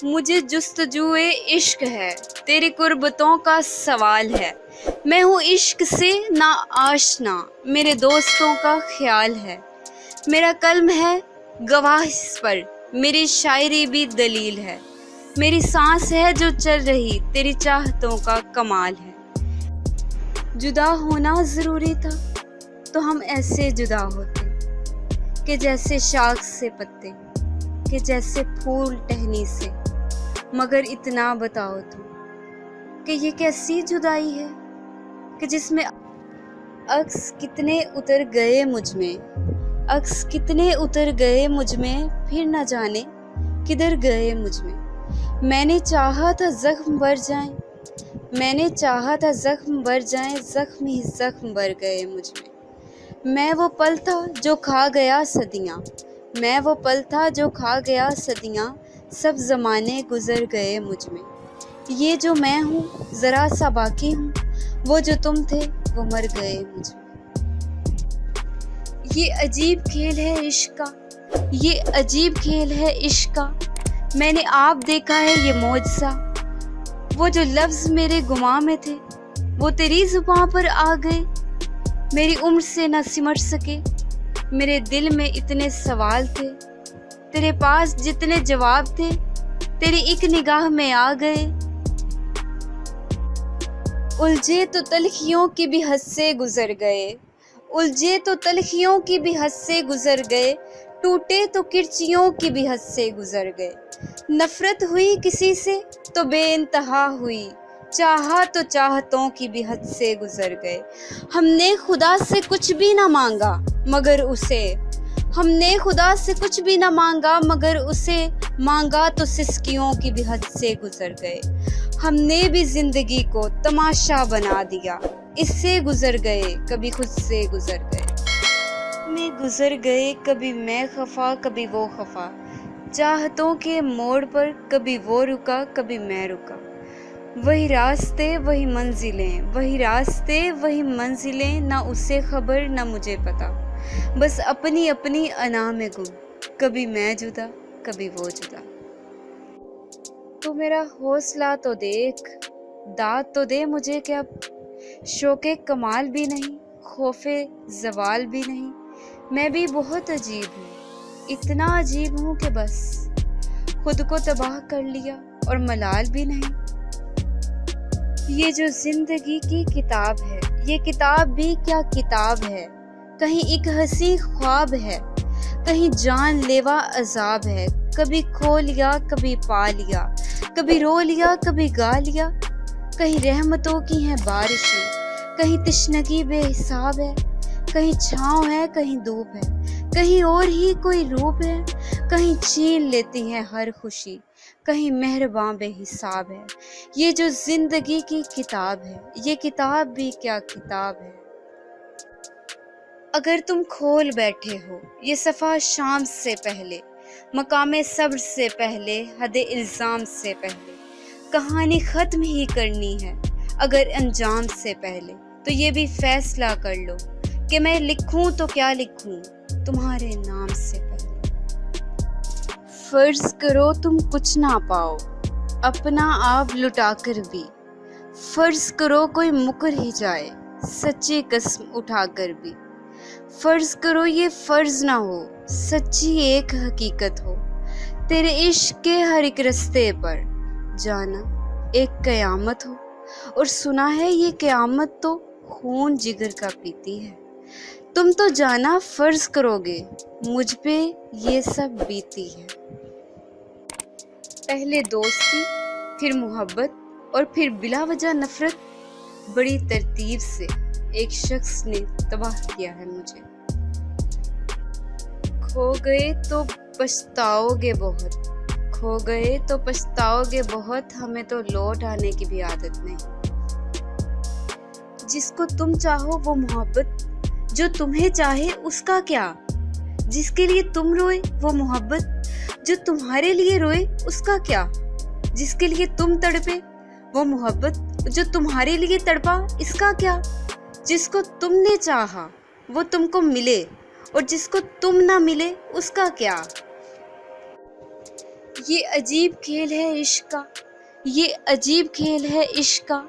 مجھے جستجوئے عشق ہے، تیری قربتوں کا سوال ہے۔ میں ہوں عشق سے نا آشنا، میرے دوستوں کا خیال ہے۔ میرا قلم ہے گواہ اس پر، میری شاعری بھی دلیل ہے۔ میری سانس ہے جو چل رہی، تیری چاہتوں کا کمال ہے۔ جدا ہونا ضروری تھا تو ہم ایسے جدا ہوتے کہ جیسے شاخ سے پتے، کہ جیسے پھول ٹہنی سے۔ مگر اتنا بتاؤ تم کہ یہ کیسی جدائی ہے کہ جس میں عکس کتنے اتر گئے مجھ میں، عکس کتنے اتر گئے مجھ میں، پھر نہ جانے کدھر گئے مجھ میں۔ میں نے چاہا تھا زخم بھر جائیں، میں نے چاہا تھا زخم بھر جائیں، زخم ہی زخم بھر گئے مجھ میں۔ میں وہ پل تھا جو کھا گیا صدیاں، میں وہ پل تھا جو کھا گیا صدیاں، سب زمانے گزر گئے مجھ میں۔ یہ جو میں ہوں ذرا سا باقی ہوں، وہ جو تم تھے وہ مر گئے مجھ میں۔ یہ عجیب کھیل ہے عشق کا، یہ عجیب کھیل ہے عشق کا، میں نے آپ دیکھا ہے یہ معجزہ۔ وہ جو لفظ میرے گماں میں تھے وہ تیری زباں پر آ گئے، میری عمر سے نہ سمٹ سکے۔ میرے دل میں اتنے سوال تھے، تیرے پاس جتنے جواب تھے تیری ایک نگاہ میں آ گئے۔ الجھے تو تلخیوں کی بھی حد سے گزر گئے، الجھے تو تلخیوں کی بھی حد سے گزر گئے، ٹوٹے تو کرچیوں کی بھی حد سے گزر گئے۔ نفرت ہوئی کسی سے تو بے انتہا ہوئی، چاہا تو چاہتوں کی بھی حد سے گزر گئے۔ ہم نے خدا سے کچھ بھی نہ مانگا مگر اسے، ہم نے خدا سے کچھ بھی نہ مانگا مگر اسے، مانگا تو سسکیوں کی بھی حد سے گزر گئے۔ ہم نے بھی زندگی کو تماشا بنا دیا، اس سے گزر گئے کبھی خود سے گزر گئے۔ میں گزر گئے کبھی میں خفا کبھی وہ خفا، چاہتوں کے موڑ پر کبھی وہ رکا کبھی میں رکا۔ وہی راستے وہی منزلیں، وہی راستے وہی منزلیں، نہ اسے خبر نہ مجھے پتا، بس اپنی اپنی انا میں گم، کبھی میں جدا کبھی وہ جدا۔ تو میرا حوصلہ تو دیکھ، داد تو دے مجھے کہ اب شوق کمال بھی نہیں، خوف زوال بھی نہیں۔ میں بھی بہت عجیب ہوں، اتنا عجیب ہوں کہ بس خود کو تباہ کر لیا اور ملال بھی نہیں۔ یہ جو زندگی کی کتاب ہے، یہ کتاب بھی کیا کتاب ہے، کہیں ایک ہنسی خواب ہے، کہیں جان لیوا عذاب ہے۔ کبھی کھو لیا کبھی پا لیا، کبھی رو لیا کبھی گا لیا۔ کہیں رحمتوں کی ہیں بارشیں، کہیں تشنگی بے حساب ہے، کہیں چھاؤں ہے کہیں دھوپ ہے، کہیں اور ہی کوئی روپ ہے، کہیں چھین لیتی ہے ہر خوشی، کہیں مہرباں بے حساب ہے۔ یہ جو زندگی کی کتاب ہے، یہ کتاب بھی کیا کتاب ہے۔ اگر تم کھول بیٹھے ہو یہ صفحہ شام سے پہلے، مقام صبر سے پہلے، حد الزام سے پہلے، کہانی ختم ہی کرنی ہے اگر انجام سے پہلے، تو یہ بھی فیصلہ کر لو کہ میں لکھوں تو کیا لکھوں تمہارے نام سے پہلے۔ فرض کرو تم کچھ نہ پاؤ اپنا آپ لٹا کر بھی، فرض کرو کوئی مکر ہی جائے سچی قسم اٹھا کر بھی، فرض کرو یہ فرض نہ ہو سچی ایک حقیقت ہو، تیرے عشق کے ہر ایک رستے پر جانا ایک قیامت ہو، اور سنا ہے یہ قیامت تو خون جگر کا پیتی ہے۔ تم تو جانا فرض کرو گے مجھ پہ یہ سب بیتی ہے۔ پہلے دوستی پھر محبت اور پھر بلا وجہ نفرت، بڑی ترتیب سے ایک شخص نے تباہ کیا ہے مجھے۔ کھو گئے تو پچھتاؤ گے بہت، کھو گئے تو پچھتاؤ گے بہت، ہمیں تو لوٹ آنے کی بھی عادت نہیں۔ جس کو تم چاہو وہ محبت، جو تمہیں چاہے اس کا کیا، جس کے لیے تم روئے وہ محبت، جو تمہارے لیے روئے اس کا کیا، جس کے لیے تم تڑپے وہ محبت، جو تمہارے لیے تڑپا اس کا کیا، جس کو تم نے چاہا وہ تم کو ملے اور جس کو تم نہ ملے اس کا کیا۔ یہ عجیب کھیل ہے عشق کا، یہ عجیب کھیل ہے عشق کا،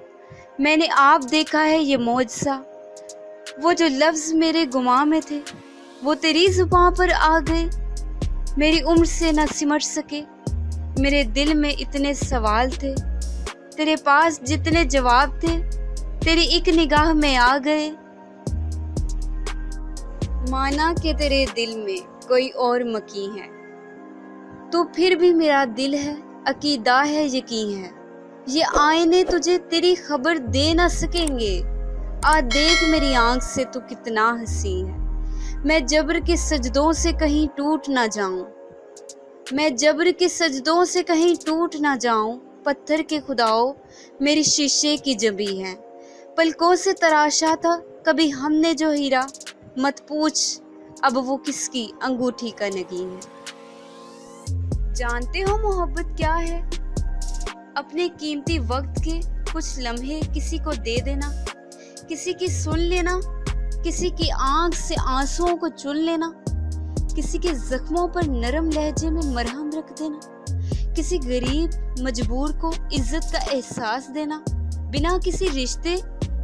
میں نے آپ دیکھا ہے یہ معجزہ، وہ جو لفظ میرے گماں میں تھے وہ تیری زباں پر آ گئے، میری عمر سے نہ سمٹ سکے، میرے دل میں اتنے سوال تھے، تیرے پاس جتنے جواب تھے تیری ایک نگاہ میں آ گئے، مانا کہ تیرے دل میں کوئی اور مکیں ہے، تو پھر بھی میرا دل ہے، عقیدہ ہے، یقین ہے، یہ آئینے تجھے تیری خبر دے نہ سکیں گے، آ دیکھ میری آنکھ سے تو کتنا حسین ہے، میں جبر کے سجدوں سے کہیں ٹوٹ نہ جاؤں، میں جبر کے سجدوں سے کہیں ٹوٹ نہ جاؤں، پتھر کے خداؤ میری شیشے کی جبی ہے، پلکوں سے تراشا تھا کبھی ہم نے جو ہیرا، مت پوچھ اب وہ کس کی انگوٹھی کا نگین ہے۔ جانتے ہو محبت کیا ہے؟ اپنے قیمتی وقت کے کچھ لمحے کسی کو دے دینا، کسی کی سن لینا، کسی کی آنکھ سے آنسوؤں کو چن لینا، کسی کے زخموں پر نرم لہجے میں مرہم رکھ دینا، کسی غریب مجبور کو عزت کا احساس دینا، بنا کسی رشتے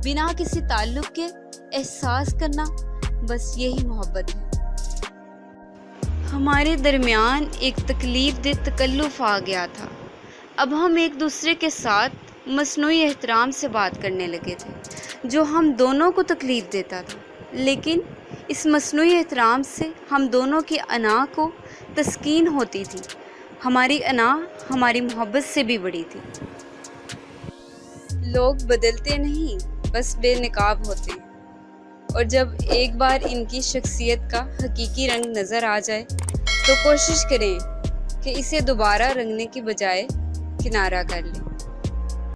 بنا کسی تعلق کے احساس کرنا، بس یہی محبت ہے۔ ہمارے درمیان ایک تکلیف دہ تکلف آ گیا تھا، اب ہم ایک دوسرے کے ساتھ مصنوعی احترام سے بات کرنے لگے تھے جو ہم دونوں کو تکلیف دیتا تھا، لیکن اس مصنوعی احترام سے ہم دونوں کی انا کو تسکین ہوتی تھی، ہماری انا ہماری محبت سے بھی بڑی تھی۔ لوگ بدلتے نہیں، بس بے نقاب ہوتے ہیں، اور جب ایک بار ان کی شخصیت کا حقیقی رنگ نظر آ جائے تو کوشش کریں کہ اسے دوبارہ رنگنے کی بجائے کنارہ کر لیں۔